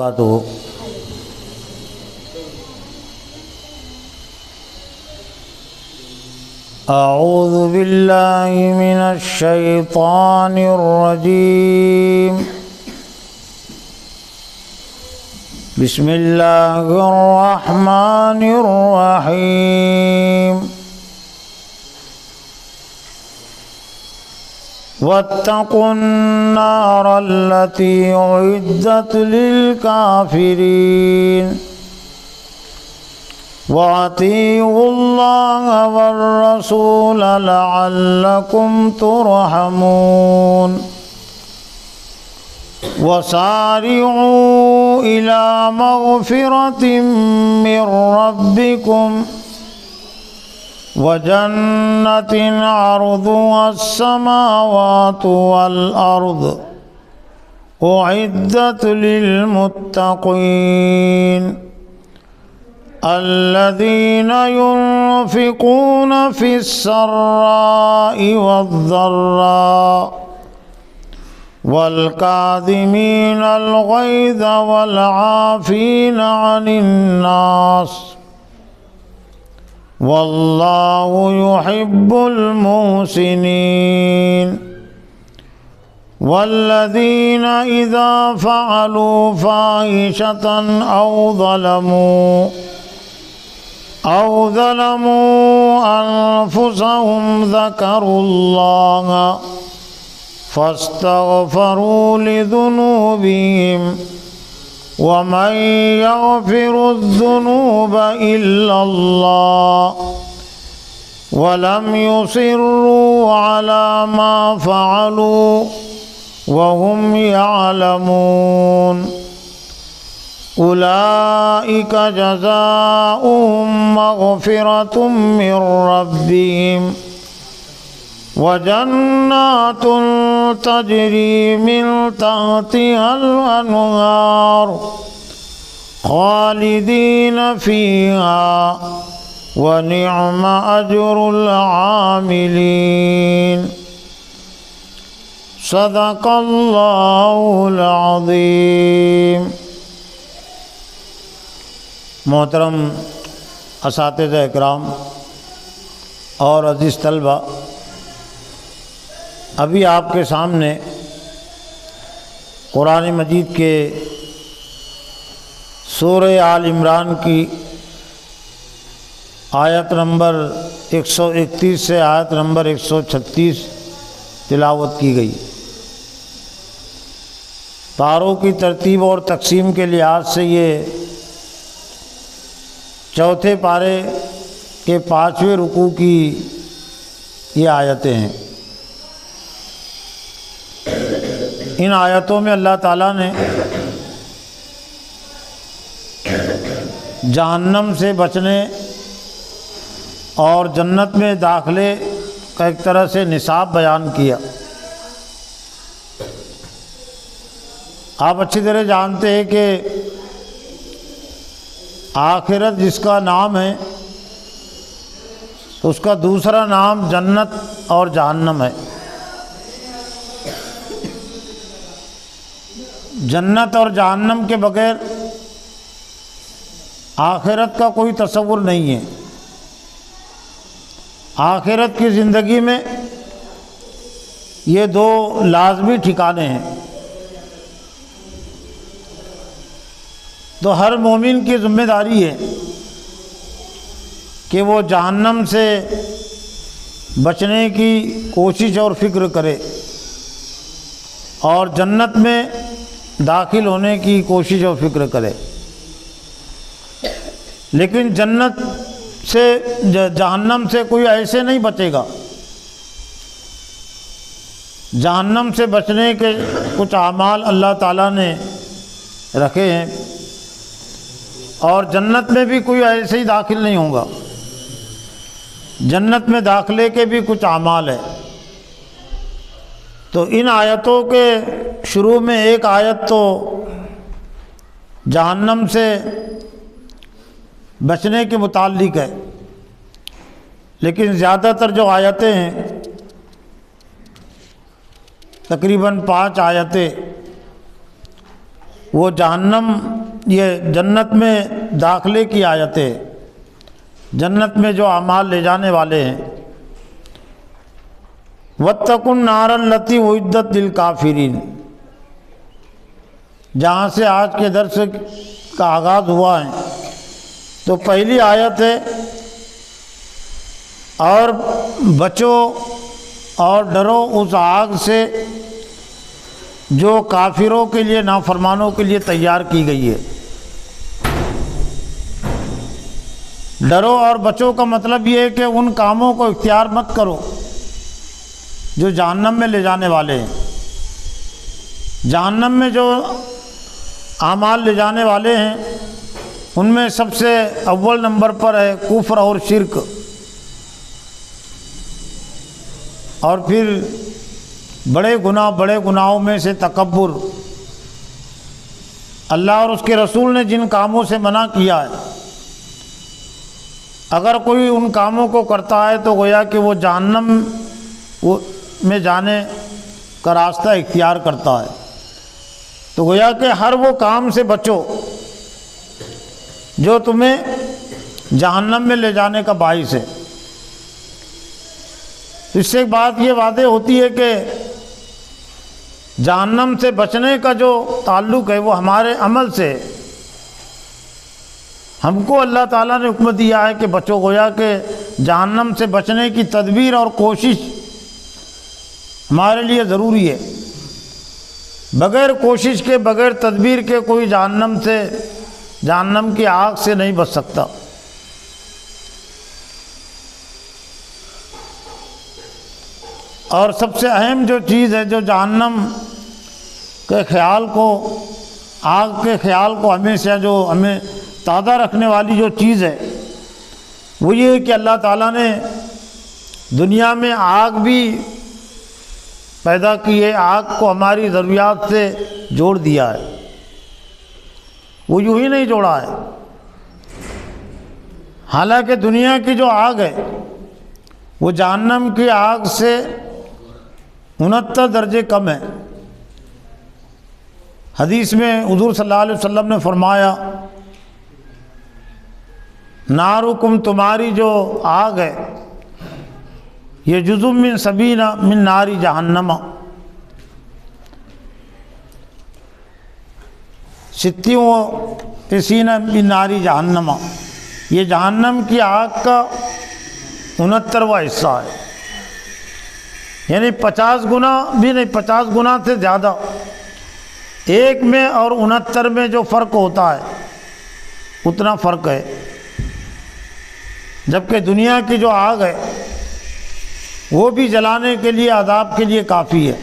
وبرکاتہ۔ اعوذ باللہ من الشیطان الرجیم، بسم اللہ الرحمن الرحیم۔ واتقوا النار التي أعدت للكافرين وأطيعوا الله والرسول لعلكم ترحمون وسارعوا إلى مغفرة من ربكم وجنة عرضها السماوات والأرض أعدت للمتقين الذين ينفقون في السراء والضراء والكاظمين الغيظ والعافين عن الناس واللہ يحب المحسنین والذین اذا فعلوا فاحشة او ظلموا انفسهم ذکروا اللہ فاستغفروا لذنوبهم ومن يغفر الذنوب إلا الله ولم يصروا على ما فعلوا وهم يعلمون أولئك جزاؤهم مغفرة من ربهم وجنات تجری من تحتها الانہار خالدین فیہا ونعم اجر العاملین صدق اللہ العظیم۔ محترم اساتذہ اکرام اور عزیز طلبہ، ابھی آپ کے سامنے قرآن مجید کے سورہ آل عمران کی آیت نمبر 131 سے آیت نمبر 136 تلاوت کی گئی۔ پاروں کی ترتیب اور تقسیم کے لحاظ سے یہ چوتھے پارے کے 5ویں رکوع کی یہ آیتیں ہیں۔ ان آیتوں میں اللہ تعالیٰ نے جہنم سے بچنے اور جنت میں داخلے کا ایک طرح سے نصاب بیان کیا۔ آپ اچھی طرح جانتے ہیں کہ آخرت جس کا نام ہے اس کا دوسرا نام جنت اور جہنم ہے۔ جنت اور جہنم کے بغیر آخرت کا کوئی تصور نہیں ہے۔ آخرت کی زندگی میں یہ دو لازمی ٹھکانے ہیں۔ تو ہر مومن کی ذمہ داری ہے کہ وہ جہنم سے بچنے کی کوشش اور فکر کرے اور جنت میں داخل ہونے کی کوشش و فکر کرے۔ لیکن جنت سے جہنم سے کوئی ایسے نہیں بچے گا۔ جہنم سے بچنے کے کچھ اعمال اللہ تعالیٰ نے رکھے ہیں اور جنت میں بھی کوئی ایسے ہی داخل نہیں ہوگا۔ جنت میں داخلے کے بھی کچھ اعمال ہیں۔ تو ان آیتوں کے شروع میں ایک آیت تو جہنم سے بچنے کے متعلق ہے، لیکن زیادہ تر جو آیتیں ہیں تقریباً 5 آیتیں وہ جہنم یہ جنت میں داخلے کی آیتیں، جنت میں جو اعمال لے جانے والے ہیں۔ وَاتَّقُوا النَّارَ الَّتِي أُعِدَّتْ لِلْكَافِرِينَ، جہاں سے آج کے درس کا آغاز ہوا ہے تو پہلی آیت ہے، اور بچو اور ڈرو اس آگ سے جو کافروں کے لیے، نافرمانوں کے لیے تیار کی گئی ہے۔ ڈرو اور بچو کا مطلب یہ ہے کہ ان کاموں کو اختیار مت کرو جو جہنم میں لے جانے والے ہیں۔ جہنم میں جو اعمال لے جانے والے ہیں ان میں سب سے اول نمبر پر ہے کفر اور شرک، اور پھر بڑے گناہوں میں سے تکبر۔ اللہ اور اس کے رسول نے جن کاموں سے منع کیا ہے، اگر کوئی ان کاموں کو کرتا ہے تو گویا کہ وہ جہنم میں جانے کا راستہ اختیار کرتا ہے۔ تو گویا کہ ہر وہ کام سے بچو جو تمہیں جہنم میں لے جانے کا باعث ہے۔ اس سے ایک بات یہ واضح ہوتی ہے کہ جہنم سے بچنے کا جو تعلق ہے وہ ہمارے عمل سے، ہم کو اللہ تعالیٰ نے حکم دیا ہے کہ بچو، گویا کہ جہنم سے بچنے کی تدبیر اور کوشش ہمارے لیے ضروری ہے۔ بغیر کوشش کے، بغیر تدبیر کے کوئی جہنم کی آگ سے نہیں بچ سکتا۔ اور سب سے اہم جو چیز ہے جو جہنم کے خیال کو، آگ کے خیال کو ہمیشہ جو ہمیں تازہ رکھنے والی جو چیز ہے وہ یہ ہے کہ اللہ تعالیٰ نے دنیا میں آگ بھی پیدا کی ہے، آگ کو ہماری ضروریات سے جوڑ دیا ہے، وہ یوں ہی نہیں جوڑا ہے۔ حالانکہ دنیا کی جو آگ ہے وہ جہنم کی آگ سے 69 درجے کم ہے۔ حدیث میں حضور صلی اللہ علیہ وسلم نے فرمایا، نارکم، تمہاری جو آگ ہے، یہ جزء من 70 من ناری جہنم، 60 من ناری جہنم، یہ جہنم کی آگ کا 69واں حصہ ہے، یعنی 50 گنا بھی نہیں، 50 گنا سے زیادہ۔ ایک میں اور 69 میں جو فرق ہوتا ہے اتنا فرق ہے۔ جبکہ دنیا کی جو آگ ہے وہ بھی جلانے کے لیے، عذاب کے لیے کافی ہے،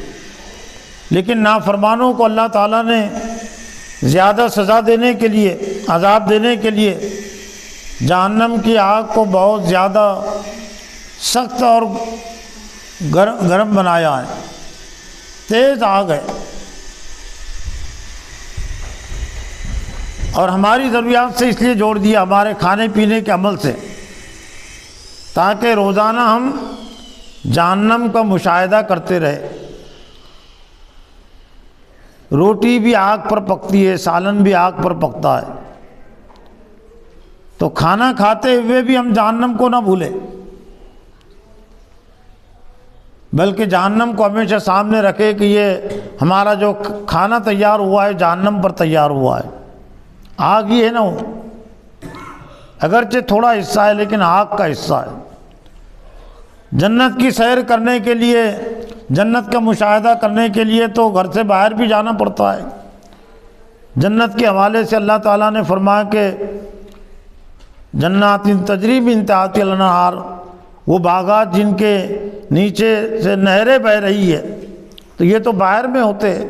لیکن نافرمانوں کو اللہ تعالیٰ نے زیادہ سزا دینے کے لیے، عذاب دینے کے لیے جہنم کی آگ کو بہت زیادہ سخت اور گرم بنایا ہے، تیز آگ ہے، اور ہماری ضروریات سے اس لیے جوڑ دیا، ہمارے کھانے پینے کے عمل سے، تاکہ روزانہ ہم جہنم کا مشاہدہ کرتے رہے۔ روٹی بھی آگ پر پکتی ہے، سالن بھی آگ پر پکتا ہے، تو کھانا کھاتے ہوئے بھی ہم جہنم کو نہ بھولیں، بلکہ جہنم کو ہمیشہ سامنے رکھے کہ یہ ہمارا جو کھانا تیار ہوا ہے جہنم پر تیار ہوا ہے، آگ ہی ہے نا وہ، اگرچہ تھوڑا حصہ ہے لیکن آگ کا حصہ ہے۔ جنت کی سیر کرنے کے لیے، جنت کا مشاہدہ کرنے کے لیے تو گھر سے باہر بھی جانا پڑتا ہے۔ جنت کے حوالے سے اللہ تعالیٰ نے فرمایا کہ جنات تجری من تحتہا الانہار، وہ باغات جن کے نیچے سے نہریں بہہ رہی ہے، تو یہ تو باہر میں ہوتے ہیں،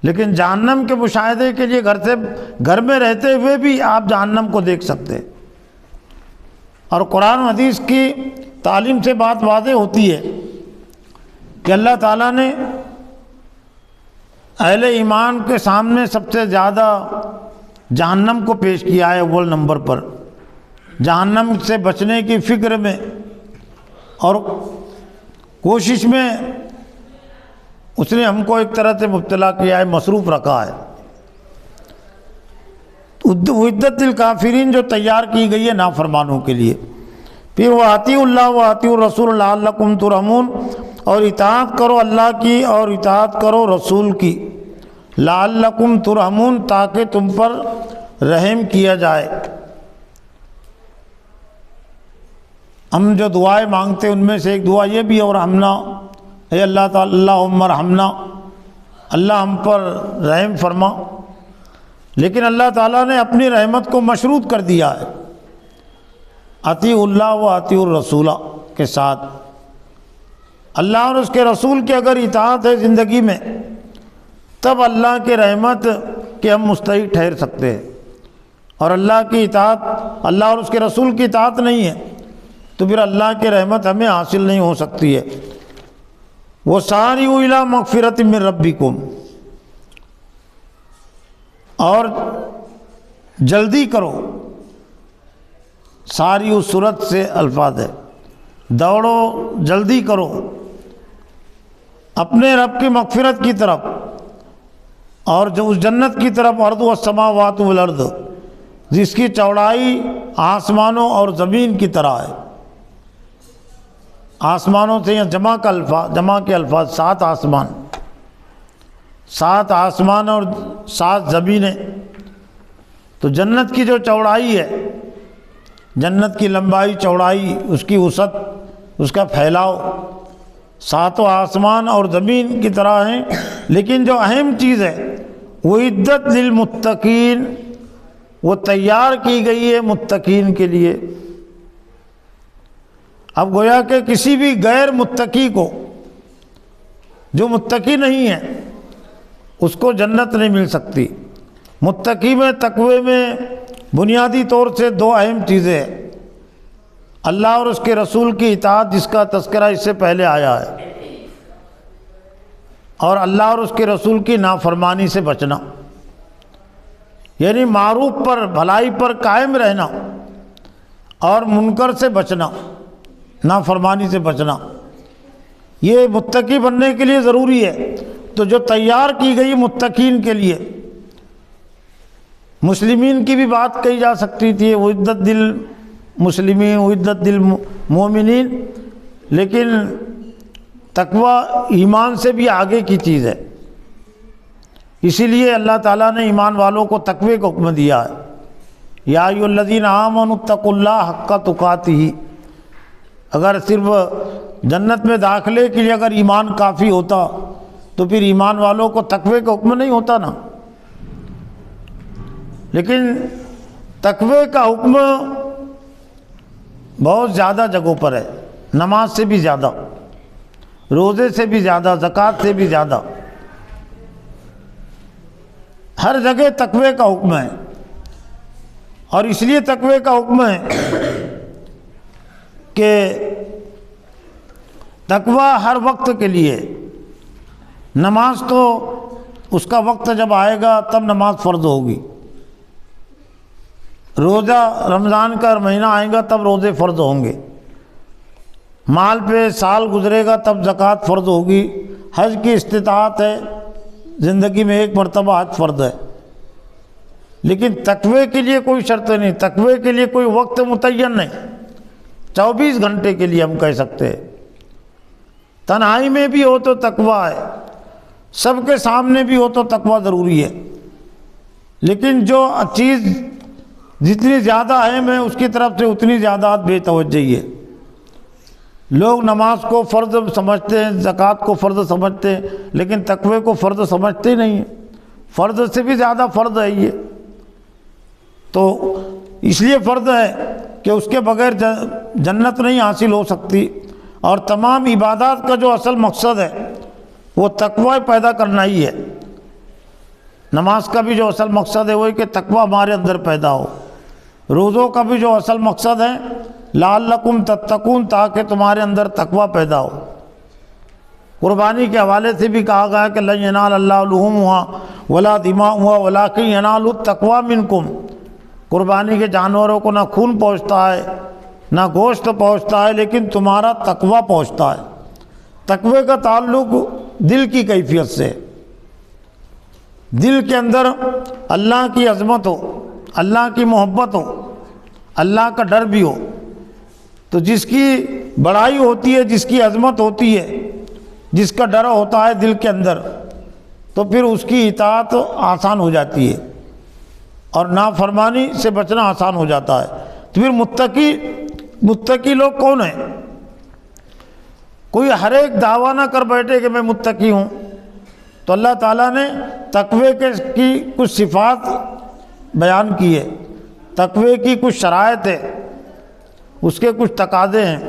لیکن جہنم کے مشاہدے کے لیے گھر میں رہتے ہوئے بھی آپ جہنم کو دیکھ سکتے ہیں۔ اور قرآن و حدیث کی تعلیم سے بات واضح ہوتی ہے کہ اللہ تعالیٰ نے اہل ایمان کے سامنے سب سے زیادہ جہنم کو پیش کیا ہے اول نمبر پر، جہنم سے بچنے کی فکر میں اور کوشش میں اس نے ہم کو ایک طرح سے مبتلا کیا ہے، مصروف رکھا ہے۔ عدت الکافرین جو تیار کی گئی ہے نافرمانوں کے لیے۔ پھر وہ اطیعوا اللہ و اطیعوا الرسول لعلکم ترحمون، اور اطاعت کرو اللہ کی اور اطاعت کرو رسول کی، لعلکم ترحمون تاکہ تم پر رحم کیا جائے۔ ہم جو دعائیں مانگتے ہیں ان میں سے ایک دعا یہ بھی ہے، اور ارحمنا، اے اللہ تعالی اللہم ارحمنا، اللہ ہم پر رحم فرما۔ لیکن اللہ تعالیٰ نے اپنی رحمت کو مشروط کر دیا ہے اطیعوا اللہ و اطیعوا الرسول کے ساتھ۔ اللہ اور اس کے رسول کی اگر اطاعت ہے زندگی میں، تب اللہ کے رحمت کے ہم مستحق ٹھہر سکتے ہیں، اور اللہ کی اطاعت، اللہ اور اس کے رسول کی اطاعت نہیں ہے تو پھر اللہ کی رحمت ہمیں حاصل نہیں ہو سکتی ہے۔ وَسَارِعُوا إِلَىٰ مَغْفِرَةٍ مِّن رَبِّكُمْ، اور جلدی کرو، ساری اس صورت سے الفاظ ہے، دوڑو، جلدی کرو اپنے رب کی مغفرت کی طرف، اور جو اس جنت کی طرف، ارض السماوات والارض، جس کی چوڑائی آسمانوں اور زمین کی طرح ہے۔ آسمانوں سے یہاں جمع کے الفاظ 7 آسمان، 7 آسمان اور 7 زمینیں۔ تو جنت کی جو چوڑائی ہے، جنت کی لمبائی چوڑائی، اس کی وسعت، اس کا پھیلاؤ 7 آسمان اور زمین کی طرح ہیں۔ لیکن جو اہم چیز ہے وہ عدت للمتقین، وہ تیار کی گئی ہے متقین کے لیے۔ اب گویا کہ کسی بھی غیر متقی کو، جو متقی نہیں ہے، اس کو جنت نہیں مل سکتی۔ متقی میں، تقوی میں بنیادی طور سے 2 اہم چیزیں ہیں، اللہ اور اس کے رسول کی اطاعت، جس کا تذکرہ اس سے پہلے آیا ہے، اور اللہ اور اس کے رسول کی نافرمانی سے بچنا، یعنی معروف پر، بھلائی پر قائم رہنا اور منکر سے بچنا، نافرمانی سے بچنا، یہ متقی بننے کے لیے ضروری ہے۔ تو جو تیار کی گئی متقین کے لیے، مسلمین کی بھی بات کہی جا سکتی تھی، وعدت للمسلمین وعدت للمؤمنین، لیکن تقوی ایمان سے بھی آگے کی چیز ہے، اسی لیے اللہ تعالیٰ نے ایمان والوں کو تقوی کا حکم دیا ہے۔ یا ایھا الذین آمنوا اتقوا اللہ حق تقاتہ۔ اگر صرف جنت میں داخلے کے لیے اگر ایمان کافی ہوتا تو پھر ایمان والوں کو تقوی کا حکم نہیں ہوتا نا۔ لیکن تقوی کا حکم بہت زیادہ جگہوں پر ہے، نماز سے بھی زیادہ، روزے سے بھی زیادہ، زکوٰۃ سے بھی زیادہ، ہر جگہ تقوی کا حکم ہے۔ اور اس لیے تقوی کا حکم ہے کہ تقوی ہر وقت کے لیے، نماز تو اس کا وقت جب آئے گا تب نماز فرض ہوگی، روزہ رمضان کا مہینہ آئے گا تب روزے فرض ہوں گے، مال پہ سال گزرے گا تب زکوٰۃ فرض ہوگی، حج کی استطاعت ہے، زندگی میں 1 مرتبہ حج فرض ہے۔ لیکن تقوی کے لیے کوئی شرط نہیں، تقوی کے لیے کوئی وقت متعین نہیں، 24 گھنٹے کے لیے ہم کہہ سکتے ہیں۔ تنہائی میں بھی ہو تو تقوی ہے، سب کے سامنے بھی ہو تو تقوی ضروری ہے۔ لیکن جو چیز جتنی زیادہ اہم ہے اس کی طرف سے اتنی زیادہ بے توجہی ہے۔ لوگ نماز کو فرض سمجھتے ہیں، زکوٰۃ کو فرض سمجھتے ہیں، لیکن تقوی کو فرض سمجھتے ہی نہیں ہیں، فرض سے بھی زیادہ فرض ہے یہ۔ تو اس لیے فرض ہے کہ اس کے بغیر جنت نہیں حاصل ہو سکتی، اور تمام عبادات کا جو اصل مقصد ہے وہ تقوی پیدا کرنا ہی ہے۔ نماز کا بھی جو اصل مقصد ہے وہ کہ تقوی ہمارے اندر پیدا ہو، روزوں کا بھی جو اصل مقصد ہے لعلکم تتقون، تاکہ تمہارے اندر تقوی پیدا ہو۔ قربانی کے حوالے سے بھی کہا گیا کہ لن ینال اللہ لحومها ولا دماؤها ولکن ینال التقوی منکم۔ قربانی کے جانوروں کو نہ خون پہنچتا ہے نہ گوشت پہنچتا ہے، لیکن تمہارا تقوی پہنچتا ہے۔ تقوی کا تعلق دل کی کیفیت سے، دل کے اندر اللہ کی عظمت ہو، اللہ کی محبت ہو، اللہ کا ڈر بھی ہو، تو جس کی بڑائی ہوتی ہے، جس کی عظمت ہوتی ہے، جس کا ڈر ہوتا ہے دل کے اندر، تو پھر اس کی اطاعت آسان ہو جاتی ہے اور نافرمانی سے بچنا آسان ہو جاتا ہے۔ تو پھر متقی لوگ کون ہیں؟ کوئی ہر ایک دعویٰ نہ کر بیٹھے کہ میں متقی ہوں۔ تو اللہ تعالیٰ نے تقوی کی کچھ صفات بیان کی ہے، تقوی کی کچھ شرائط ہے، اس کے کچھ تقاضے ہیں،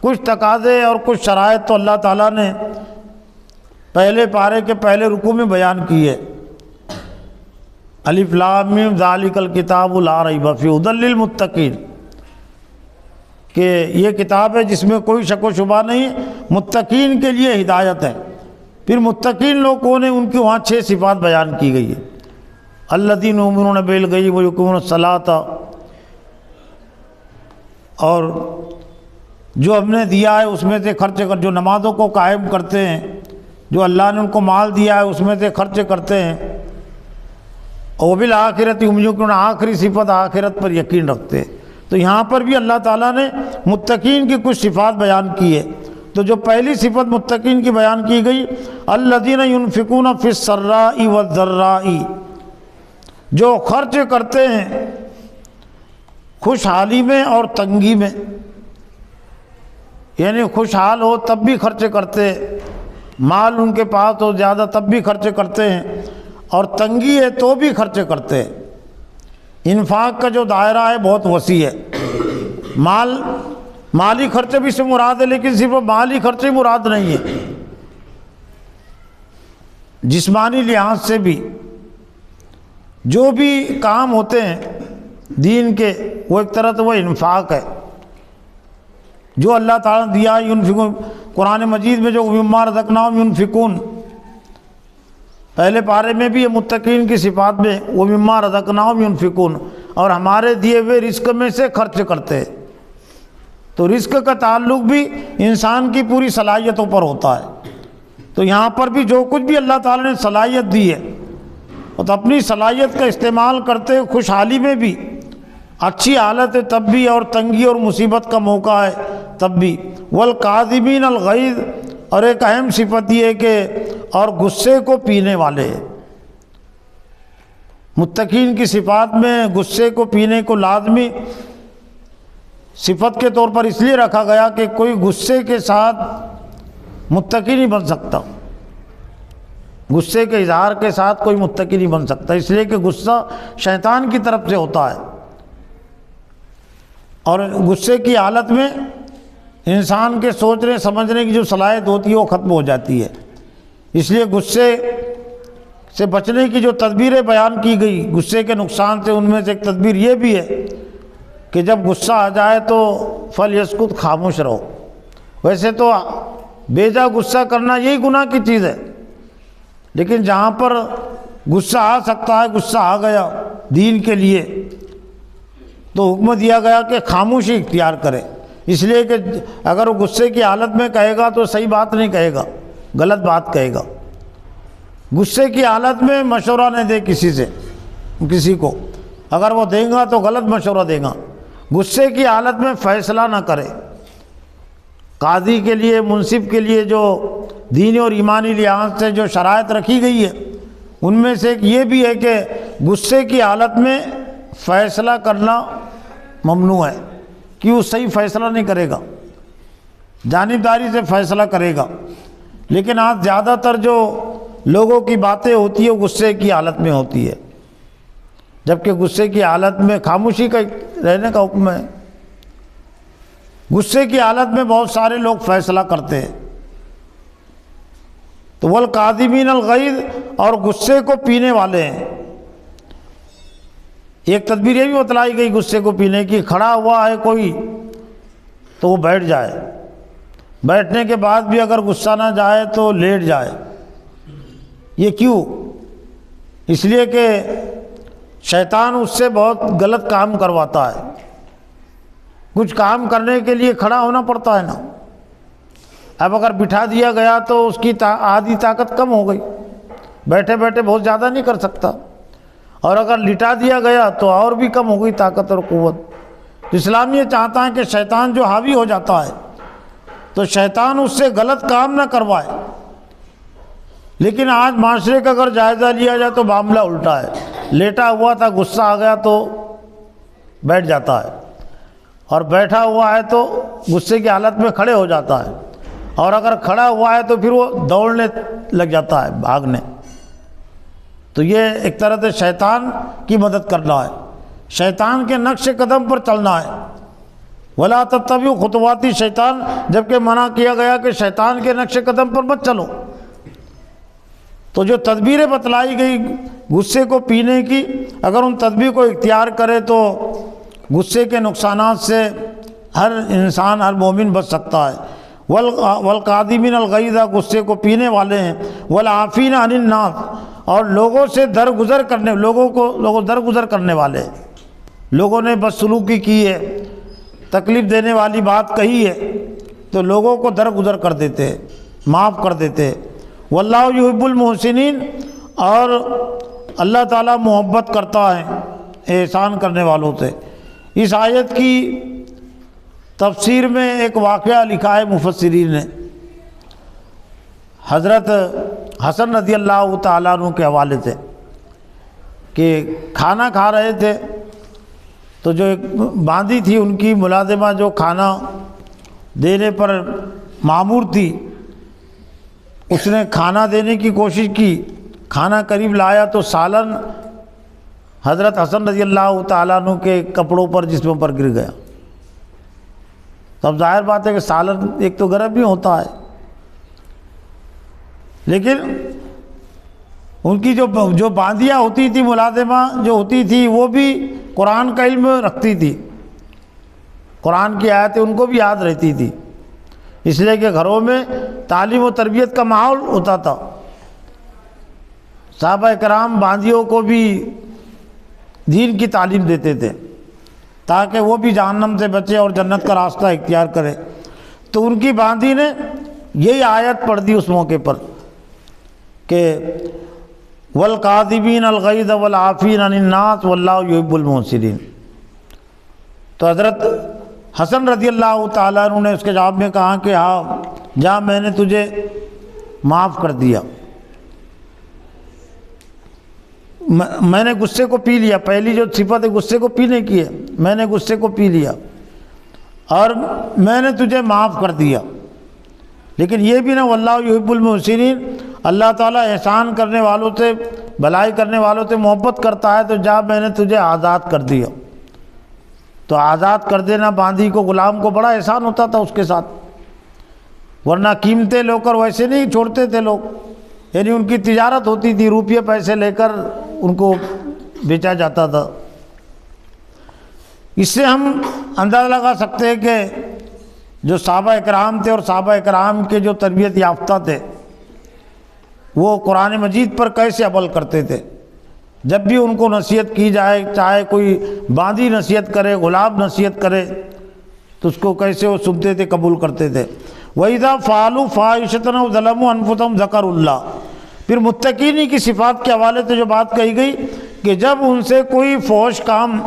کچھ تقاضے اور کچھ شرائط تو اللہ تعالیٰ نے پہلے پارے کے پہلے رکوع میں بیان کی ہے۔ الف لام میم ذالک الکتاب لا ریب فیہ ھدی للمتقین، کہ یہ کتاب ہے جس میں کوئی شک و شبہ نہیں، متقین کے لیے ہدایت ہے۔ پھر متقین لوگ کون ہیں؟ ان کی وہاں 6 صفات بیان کی گئی ہے۔ الذین یؤمنون بالغیب ویقیمون الصلاۃ، اور جو ہم نے دیا ہے اس میں سے خرچ کر، جو نمازوں کو قائم کرتے ہیں، جو اللہ نے ان کو مال دیا ہے اس میں سے خرچ کرتے ہیں، اور بالآخرۃ ہم یوقنون، آخری صفت آخرت پر یقین رکھتے ہیں۔ تو یہاں پر بھی اللہ تعالیٰ نے متقین کی کچھ صفات بیان کی ہے۔ تو جو پہلی صفت متقین کی بیان کی گئی، الذین ینفقون فی السراء والضراء، جو خرچ کرتے ہیں خوشحالی میں اور تنگی میں، یعنی خوشحال ہو تب بھی خرچ کرتے، مال ان کے پاس ہو زیادہ تب بھی خرچ کرتے ہیں، اور تنگی ہے تو بھی خرچ کرتے ہیں۔ انفاق کا جو دائرہ ہے بہت وسیع ہے، مالی خرچے بھی سے مراد ہے، لیکن صرف مالی خرچے مراد نہیں ہے، جسمانی لحاظ سے بھی جو بھی کام ہوتے ہیں دین کے، وہ ایک طرح سے وہ انفاق ہے جو اللہ تعالیٰ نے دیا۔ ینفقون، قرآن مجید میں جو مما رزقناہم ینفقون، پہلے پارے میں بھی یہ متقین کی صفات میں وہ مما رزقناہم ینفقون، اور ہمارے دیے ہوئے رزق میں سے خرچ کرتے ہیں۔ تو رزق کا تعلق بھی انسان کی پوری صلاحیتوں پر ہوتا ہے۔ تو یہاں پر بھی جو کچھ بھی اللہ تعالیٰ نے صلاحیت دی ہے، تو اپنی صلاحیت کا استعمال کرتے ہوئے، خوشحالی میں بھی، اچھی حالت ہے تب بھی، اور تنگی اور مصیبت کا موقع ہے تب بھی۔ والکاظمین الغیظ، اور ایک اہم صفت یہ ہے کہ اور غصے کو پینے والے، متقین کی صفات میں غصے کو پینے کو لازمی صفت کے طور پر اس لیے رکھا گیا کہ کوئی غصے کے ساتھ متقی نہیں بن سکتا، غصے کے اظہار کے ساتھ کوئی متقی نہیں بن سکتا، اس لیے کہ غصہ شیطان کی طرف سے ہوتا ہے، اور غصے کی حالت میں انسان کے سوچنے سمجھنے کی جو صلاحیت ہوتی ہے وہ ختم ہو جاتی ہے۔ اس لیے غصے سے بچنے کی جو تدبیریں بیان کی گئی غصے کے نقصان سے، ان میں سے ایک تدبیر یہ بھی ہے کہ جب غصہ آ جائے تو فلیسکت، خاموش رہو۔ ویسے تو بیجا غصہ کرنا یہی گناہ کی چیز ہے، لیکن جہاں پر غصہ آ سکتا ہے، غصہ آ گیا دین کے لیے، تو حکم دیا گیا کہ خاموشی اختیار کرے، اس لیے کہ اگر وہ غصے کی حالت میں کہے گا تو صحیح بات نہیں کہے گا، غلط بات کہے گا۔ غصے کی حالت میں مشورہ نہ دے کسی کو، اگر وہ دیں گا تو غلط مشورہ دے گا۔ غصے کی حالت میں فیصلہ نہ کرے۔ قاضی کے لیے، منصف کے لیے جو دینی اور ایمانی لحاظ سے جو شرائط رکھی گئی ہے، ان میں سے ایک یہ بھی ہے کہ غصے کی حالت میں فیصلہ کرنا ممنوع ہے، کہ وہ صحیح فیصلہ نہیں کرے گا، جانبداری سے فیصلہ کرے گا۔ لیکن آج زیادہ تر جو لوگوں کی باتیں ہوتی ہیں غصے کی حالت میں ہوتی ہے، جبکہ غصے کی حالت میں خاموشی کا رہنے کا حکم ہے۔ غصے کی حالت میں بہت سارے لوگ فیصلہ کرتے ہیں۔ تو والکاظمین الغیظ، اور غصے کو پینے والے ہیں۔ ایک تدبیر یہ بھی بتلائی گئی غصے کو پینے کی، کھڑا ہوا ہے کوئی تو وہ بیٹھ جائے، بیٹھنے کے بعد بھی اگر غصہ نہ جائے تو لیٹ جائے۔ یہ کیوں؟ اس لیے کہ شیطان اس سے بہت غلط کام کرواتا ہے۔ کچھ کام کرنے کے لیے کھڑا ہونا پڑتا ہے نا، اب اگر بٹھا دیا گیا تو اس کی آدھی طاقت کم ہو گئی، بیٹھے بیٹھے بہت زیادہ نہیں کر سکتا، اور اگر لٹا دیا گیا تو اور بھی کم ہو گئی طاقت اور قوت۔ اسلام یہ چاہتا ہے کہ شیطان جو حاوی ہو جاتا ہے تو شیطان اس سے غلط کام نہ کروائے، لیکن آج معاشرے کا اگر جائزہ لیا جائے تو معاملہ الٹا ہے۔ لیٹا ہوا تھا، غصہ آ گیا تو بیٹھ جاتا ہے، اور بیٹھا ہوا ہے تو غصے کی حالت میں کھڑے ہو جاتا ہے، اور اگر کھڑا ہوا ہے تو پھر وہ دوڑنے لگ جاتا ہے، بھاگنے۔ تو یہ ایک طرح سے شیطان کی مدد کرنا ہے، شیطان کے نقش قدم پر چلنا ہے۔ وَلَا تَتَّبِعُوا خُطُوَاتِ الشَّيْطَان، جبکہ منع کیا گیا کہ شیطان کے نقش قدم پر مت چلو۔ تو جو تدبیریں بتلائی گئی غصے کو پینے کی، اگر ان تدبیر کو اختیار کرے تو غصے کے نقصانات سے ہر انسان، ہر مومن بچ سکتا ہے۔ والقادمین الغیظ، غصے کو پینے والے ہیں۔ والعافین عن الناس، اور لوگوں سے درگزر کرنے، لوگوں درگزر کرنے والے۔ لوگوں نے بدسلوکی کی ہے، تکلیف دینے والی بات کہی ہے تو لوگوں کو درگزر کر دیتے ہیں، معاف کر دیتے ہیں۔ واللہ یحب المحسنین، اور اللہ تعالیٰ محبت کرتا ہے احسان کرنے والوں سے۔ اس آیت کی تفسیر میں ایک واقعہ لکھا ہے مفسرین نے، حضرت حسن رضی اللہ تعالیٰ عنہ کے حوالے سے، کہ کھانا کھا رہے تھے تو جو ایک باندی تھی ان کی ملازمہ جو کھانا دینے پر مامور تھی، اس نے کھانا دینے کی کوشش کی، کھانا قریب لایا تو سالن حضرت حسن رضی اللہ تعالیٰ عنہ کے کپڑوں پر، جسموں پر گر گیا۔ تب ظاہر بات ہے کہ سالن ایک تو گرم ہی ہوتا ہے، لیکن ان کی جو باندیاں ہوتی تھی، ملازمہ جو ہوتی تھی، وہ بھی قرآن کا علم رکھتی تھی، قرآن کی آیتیں ان کو بھی یاد رہتی تھی، اس لیے کہ گھروں میں تعلیم و تربیت کا ماحول ہوتا تھا۔ صحابہ کرام باندیوں کو بھی دین کی تعلیم دیتے تھے تاکہ وہ بھی جہنم سے بچے اور جنت کا راستہ اختیار کرے۔ تو ان کی باندی نے یہی آیت پڑھ دی اس موقع پر کہ والقاذبین الغیظ والعافین عن الناس واللہ یحب المحسنین۔ تو حضرت حسن رضی اللہ تعالیٰ عنہ نے اس کے جواب میں کہا کہ ہاں جا، میں نے تجھے معاف کر دیا، میں نے غصے کو پی لیا۔ پہلی جو صفت ہے غصے کو پینے کی ہے، میں نے غصے کو پی لیا اور میں نے تجھے معاف کر دیا۔ لیکن یہ بھی نہ، واللہ یحب المحسنین، اللہ تعالیٰ احسان کرنے والوں سے، بھلائی کرنے والوں سے محبت کرتا ہے، تو جا میں نے تجھے آزاد کر دیا۔ تو آزاد کر دینا باندی کو، غلام کو بڑا احسان ہوتا تھا اس کے ساتھ، ورنہ قیمتیں لے کر ویسے نہیں چھوڑتے تھے لوگ، یعنی ان کی تجارت ہوتی تھی، روپیے پیسے لے کر ان کو بیچا جاتا تھا۔ اس سے ہم اندازہ لگا سکتے ہیں کہ جو صحابہ اکرام تھے اور صحابہ اکرام کے جو تربیت یافتہ تھے وہ قرآن مجید پر کیسے عمل کرتے تھے۔ جب بھی ان کو نصیحت کی جائے، چاہے کوئی باندی نصیحت کرے، غلام نصیحت کرے، تو اس کو کیسے وہ سنتے تھے، قبول کرتے تھے۔ وَإِذَا فَعَلُوا فَاحِشَةً أَوْ ظَلَمُوا أَنفُسَهُمْ ذَكَرُوا اللَّهَ۔ پھر متقین کی صفات کے حوالے سے جو بات کہی گئی کہ جب ان سے کوئی فحش کام،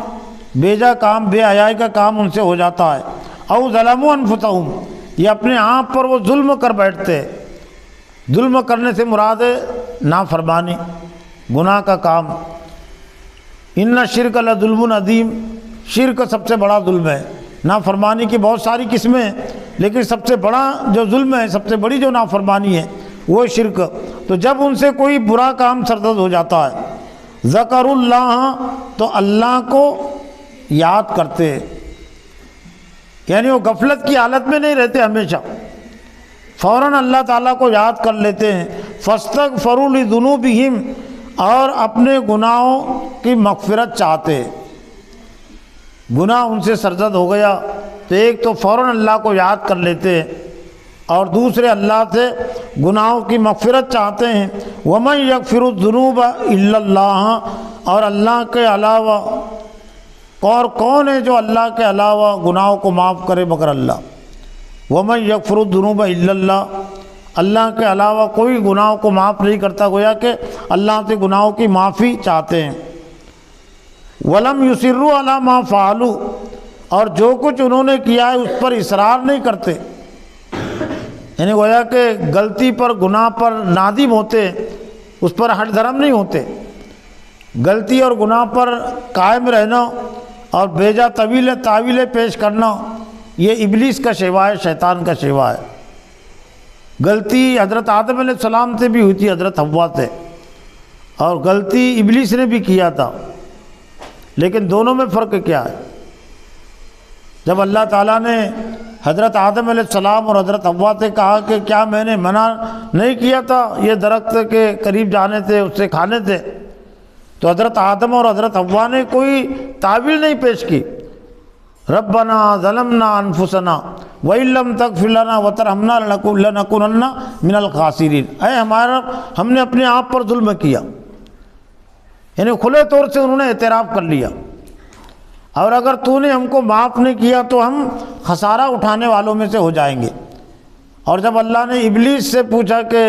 بیجا کام، بے حیائی کا کام ان سے ہو جاتا ہے، أَوْ ظَلَمُوا أَنفُسَهُمْ، یہ اپنے آپ پر وہ ظلم کر بیٹھتے۔ ظلم کرنے سے مراد ہے نافرمانی، گناہ کا کام۔ ان الشرک لظلم عظیم، شرک سب سے بڑا ظلم ہے۔ نافرمانی کی بہت ساری قسمیں ہیں، لیکن سب سے بڑا جو ظلم ہے، سب سے بڑی جو نافرمانی ہے وہ شرک۔ تو جب ان سے کوئی برا کام سرزد ہو جاتا ہے، ذکر اللہ، تو اللہ کو یاد کرتے، یعنی وہ غفلت کی حالت میں نہیں رہتے، ہمیشہ فوراً اللہ تعالیٰ کو یاد کر لیتے ہیں۔ فاستغفروا لذنوبہم، اور اپنے گناہوں کی مغفرت چاہتے۔ گناہ ان سے سرزد ہو گیا تو ایک تو فوراً اللہ کو یاد کر لیتے ہیں، اور دوسرے اللہ سے گناہوں کی مغفرت چاہتے ہیں۔ وَمَن يَغْفِرُ الذُّنُوبَ إِلَّا اللَّهُ، اور اللہ کے علاوہ اور کون ہے جو اللہ کے علاوہ گناہوں کو معاف کرے مگر اللہ۔ وَمَن يَغْفِرُ الذُّنُوبَ إِلَّا اللَّهُ، اللہ کے علاوہ کوئی گناہوں کو معاف نہیں کرتا، گویا کہ اللہ سے گناہوں کی معافی چاہتے ہیں۔ ولم یصروا علی ما فعلوا، اور جو کچھ انہوں نے کیا ہے اس پر اصرار نہیں کرتے، یعنی گویا کہ غلطی پر گناہ پر نادم ہوتے، اس پر ہٹ دھرم نہیں ہوتے۔ غلطی اور گناہ پر قائم رہنا اور بیجا تعویلیں پیش کرنا یہ ابلیس کا شیوا ہے، شیطان کا شیوا ہے۔ غلطی حضرت آدم علیہ السلام سے بھی ہوئی تھی، حضرت حوا سے، اور غلطی ابلیس نے بھی کیا تھا، لیکن دونوں میں فرق کیا ہے؟ جب اللہ تعالیٰ نے حضرت آدم علیہ السلام اور حضرت حوا سے کہا کہ کیا میں نے منع نہیں کیا تھا یہ درخت کے قریب جانے سے، اس سے کھانے سے، تو حضرت آدم اور حضرت حوا نے کوئی تعویل نہیں پیش کی۔ ربنا ظلمنا انفسنا وان لم تغفر لنا وترحمنا لنکونن من الخاسرین، اے ہمارا ہم نے اپنے آپ پر ظلم کیا، یعنی کھلے طور سے انہوں نے اعتراف کر لیا، اور اگر تو نے ہم کو معاف نہیں کیا تو ہم خسارہ اٹھانے والوں میں سے ہو جائیں گے۔ اور جب اللہ نے ابلیس سے پوچھا کہ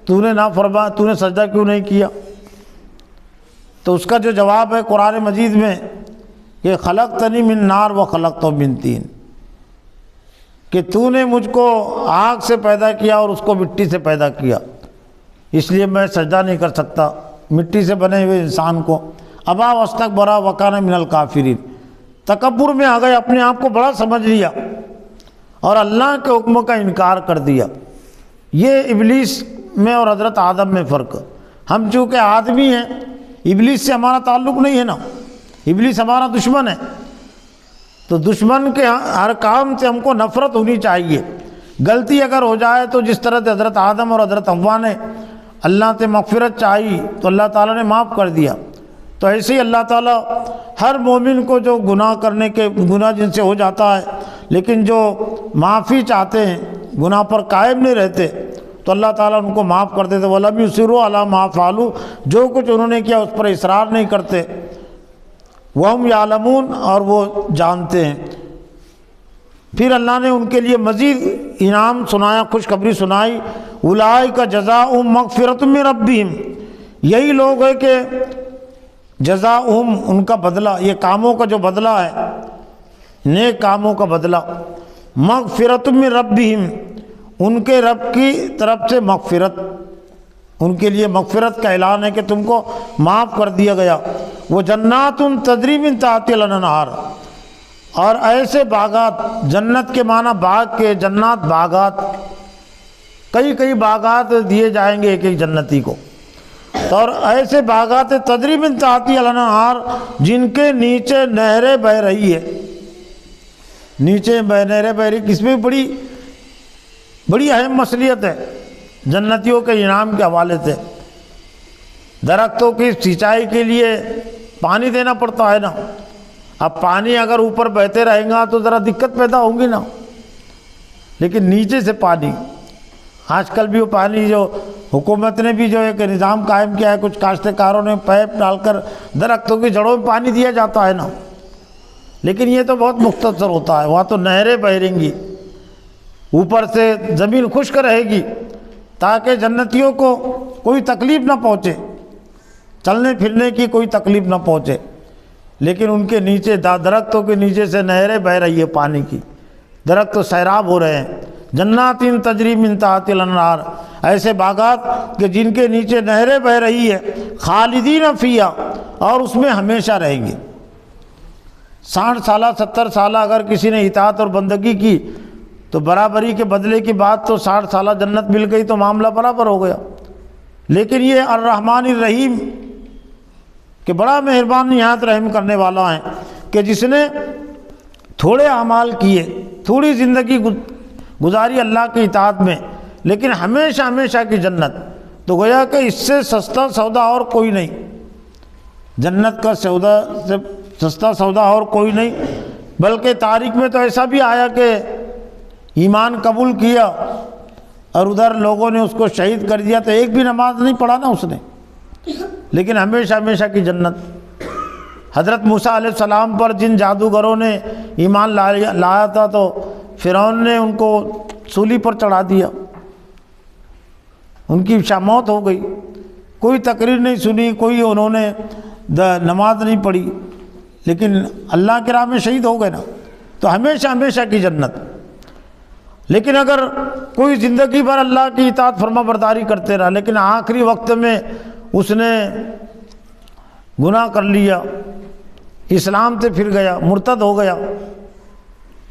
تو نے نافرمان، تو نے سجدہ کیوں نہیں کیا، تو اس کا جو جواب ہے قرآن مجید میں کہ خلقتنی من نار و خلقتہ من طین، کہ تو نے مجھ کو آگ سے پیدا کیا اور اس کو مٹی سے پیدا کیا، اس لیے میں سجدہ نہیں کر سکتا مٹی سے بنے ہوئے انسان کو۔ ابا واستکبر وکان من الکافرین، تکبر میں آ گئے، اپنے آپ کو بڑا سمجھ لیا اور اللہ کے حکم کا انکار کر دیا۔ یہ ابلیس میں اور حضرت آدم میں فرق۔ ہم چونکہ آدمی ہیں، ابلیس سے ہمارا تعلق نہیں ہے نا، ابلیس ہمارا دشمن ہے، تو دشمن کے ہر کام سے ہم کو نفرت ہونی چاہیے۔ غلطی اگر ہو جائے تو جس طرح سے حضرت آدم اور حضرت حوا نے اللہ سے مغفرت چاہی تو اللہ تعالیٰ نے معاف کر دیا، تو ایسے ہی اللہ تعالیٰ ہر مومن کو جو گناہ جن سے ہو جاتا ہے لیکن جو معافی چاہتے ہیں، گناہ پر قائم نہیں رہتے، تو اللہ تعالیٰ ان کو معاف کر دیتے۔ وَلَمْ يُصِرُّوا عَلَىٰ مَا فَعَلُوا، جو کچھ انہوں نے کیا اس پر اصرار نہیں کرتے۔ وَهُمْ يَعْلَمُونَ، اور وہ جانتے ہیں۔ پھر اللہ نے ان کے لیے مزید انعام سنایا، خوشخبری سنائی۔ اولئک جزاؤہم مغفرۃ من ربہم، یہی لوگ ہیں کہ جزاؤہم، ان کا بدلہ، یہ کاموں کا جو بدلہ ہے، نیک کاموں کا بدلہ، مغفرۃ من ربہم، ان کے رب کی طرف سے مغفرت، ان کے لیے مغفرت کا اعلان ہے کہ تم کو معاف کر دیا گیا۔ وہ جنات تجری من تحتہا الانہار، اور ایسے باغات، جنت کے معنی باغ کے، جنات باغات، کئی باغات دیے جائیں گے ایک ایک جنتی کو، اور ایسے باغات تجری من تحتہا الانہار جن کے نیچے نہریں بہہ رہی ہے، نیچے نہریں بہہ رہی، کس میں بڑی اہم مصلیت ہے جنتیوں کے انعام کے حوالے سے۔ درختوں کی سینچائی کے لیے پانی دینا پڑتا ہے نا، اب پانی اگر اوپر بہتے رہیں گا تو ذرا دقت پیدا ہوگی نا، لیکن نیچے سے پانی، آج کل بھی وہ پانی جو حکومت نے بھی جو ایک نظام قائم کیا ہے، کچھ کاشتکاروں نے پائپ ڈال کر درختوں کی جڑوں میں پانی دیا جاتا ہے نا، لیکن یہ تو بہت مختصر ہوتا ہے، وہاں تو نہریں بہہ رہیں گی، اوپر سے زمین خشک رہے گی تاکہ جنتیوں کو کوئی تکلیف نہ پہنچے، چلنے پھرنے کی کوئی تکلیف نہ پہنچے، لیکن ان کے نیچے درختوں کے نیچے سے نہریں بہہ رہی ہے پانی کی، درخت تو سیراب ہو رہے ہیں۔ جنات تجری من تحتہا الانہار، ایسے باغات کہ جن کے نیچے نہریں بہہ رہی ہے، خالدین فیہا، اور اس میں ہمیشہ رہیں گے۔ 60 سالہ 70 سالہ اگر کسی نے اطاعت اور بندگی کی تو برابری کے بدلے کی بات تو 60 سالہ جنت مل گئی تو معاملہ برابر ہو گیا، لیکن یہ الرحمن الرحیم کہ بڑا مہربان نہایت رحم کرنے والا ہے، کہ جس نے تھوڑے اعمال کیے، تھوڑی زندگی گزاری اللہ کی اطاعت میں، لیکن ہمیشہ کی جنت، تو گویا کہ اس سے سستا سودا اور کوئی نہیں، جنت کا سودا سے سستا سودا اور کوئی نہیں۔ بلکہ تاریخ میں تو ایسا بھی آیا کہ ایمان قبول کیا اور ادھر لوگوں نے اس کو شہید کر دیا تو ایک بھی نماز نہیں پڑھا نا اس نے، لیکن ہمیشہ کی جنت۔ حضرت موسیٰ علیہ السلام پر جن جادوگروں نے ایمان لایا تھا تو فرعون نے ان کو سولی پر چڑھا دیا، ان کی موت ہو گئی، کوئی تقریر نہیں سنی، کوئی انہوں نے نماز نہیں پڑھی، لیکن اللہ کی راہ میں شہید ہو گئے نا تو ہمیشہ ہمیشہ کی جنت۔ لیکن اگر کوئی زندگی بھر اللہ کی اطاعت فرما برداری کرتے رہا لیکن آخری وقت میں اس نے گناہ کر لیا، اسلام سے پھر گیا، مرتد ہو گیا،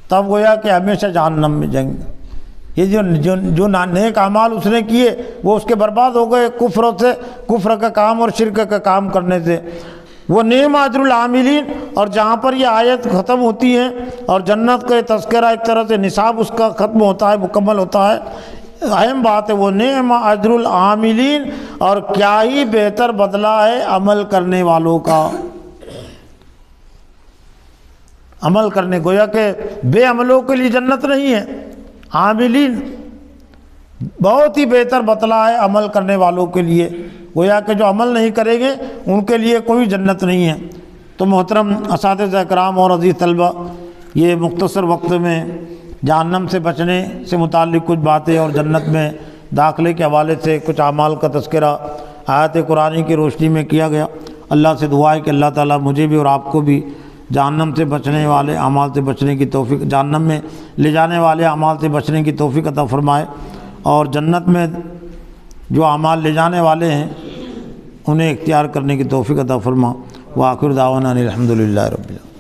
تب گویا کہ ہمیشہ جہنم میں جائیں گے۔ یہ جو نیک اعمال اس نے کیے وہ اس کے برباد ہو گئے کفر کا کام اور شرک کا کام کرنے سے۔ وہ نعم اجر العاملین، اور جہاں پر یہ آیت ختم ہوتی ہے اور جنت کا تذکرہ ایک طرح سے نصاب اس کا ختم ہوتا ہے، مکمل ہوتا ہے، اہم بات ہے وہ نعم اجر العاملین، اور کیا ہی بہتر بدلہ ہے عمل کرنے والوں کا۔ عمل کرنے، گویا کہ بے عملوں کے لیے جنت نہیں ہے، عاملین بہت ہی بہتر بدلہ ہے عمل کرنے والوں کے لیے۔ گویا کہ جو عمل نہیں کریں گے ان کے لیے کوئی جنت نہیں ہے۔ تو محترم اساتذہ کرام اور عزیز طلبہ، یہ مختصر وقت میں جہنم سے بچنے سے متعلق کچھ باتیں اور جنت میں داخلے کے حوالے سے کچھ اعمال کا تذکرہ آیت قرآنی کی روشنی میں کیا گیا۔ اللہ سے دعا ہے کہ اللہ تعالیٰ مجھے بھی اور آپ کو بھی جہنم سے بچنے والے اعمال سے بچنے کی توفیق، جہنم میں لے جانے والے اعمال سے بچنے کی توفیق عطا فرمائے، اور جنت میں جو اعمال لے جانے والے ہیں انہیں اختیار کرنے کی توفیق عطا فرما۔ وآخر دعوانا الحمد للہ رب العالمین۔